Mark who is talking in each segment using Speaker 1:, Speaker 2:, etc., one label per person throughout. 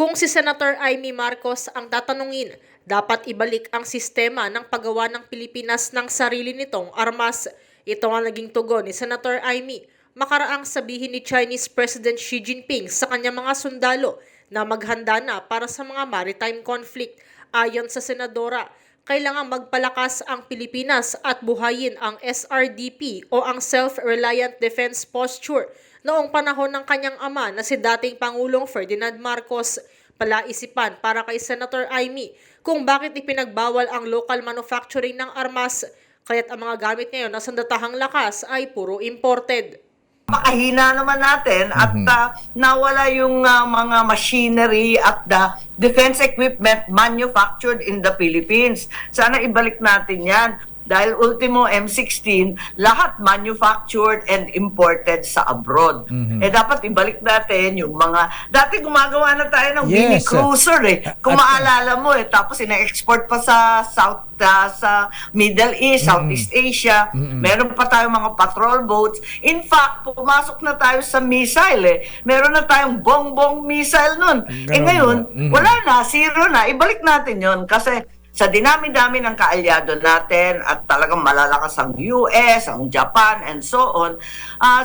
Speaker 1: Kung si Senator Amy Marcos ang tatanungin, dapat ibalik ang sistema ng paggawa ng Pilipinas ng sarili nitong armas. Ito ang naging tugon ni Senator Amy makaraang sabihin ni Chinese President Xi Jinping sa kanyang mga sundalo na maghanda na para sa mga maritime conflict. Ayon sa senadora, kailangang magpalakas ang Pilipinas at buhayin ang SRDP o ang Self-Reliant Defense Posture noong panahon ng kanyang ama na si dating Pangulong Ferdinand Marcos. Palaisipan para kay Senator Amy kung bakit ipinagbawal ang local manufacturing ng armas, kaya't ang mga gamit ngayon na sandatahang lakas ay puro imported.
Speaker 2: Makahina naman natin at nawala yung mga machinery at the defense equipment manufactured in the Philippines. Sana ibalik natin yan. Dahil ultimo M16, lahat manufactured and imported sa abroad. Dapat ibalik natin yung mga... Dati gumagawa na tayo ng mini cruiser Kung maalala mo tapos ina-export pa sa South sa Middle East, Southeast Asia. Meron pa tayong mga patrol boats. In fact, pumasok na tayo sa missile Meron na tayong bongbong missile nun. Ngayon, wala na, zero na. Ibalik natin yon kasi sa dinami-dami ng kaalyado natin at talagang malalakas ang US, ang Japan, and so on,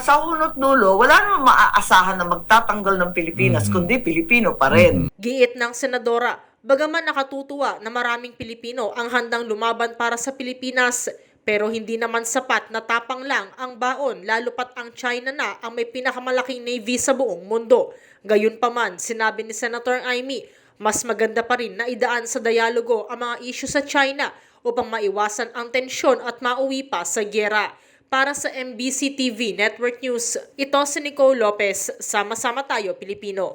Speaker 2: sa hunot dulo, wala namang maaasahan na magtatanggal ng Pilipinas, kundi Pilipino pa rin.
Speaker 1: Giit ng senadora, bagaman nakatutuwa na maraming Pilipino ang handang lumaban para sa Pilipinas, pero hindi naman sapat na tapang lang ang baon, lalo pat ang China na ang may pinakamalaking navy sa buong mundo. Gayunpaman, sinabi ni Senator Amy, mas maganda pa rin na idaan sa dialogo ang mga isyu sa China upang maiwasan ang tensyon at mauwi pa sa giyera. Para sa MBC TV Network News, ito si Nicole Lopez. Sama-sama tayo, Pilipino.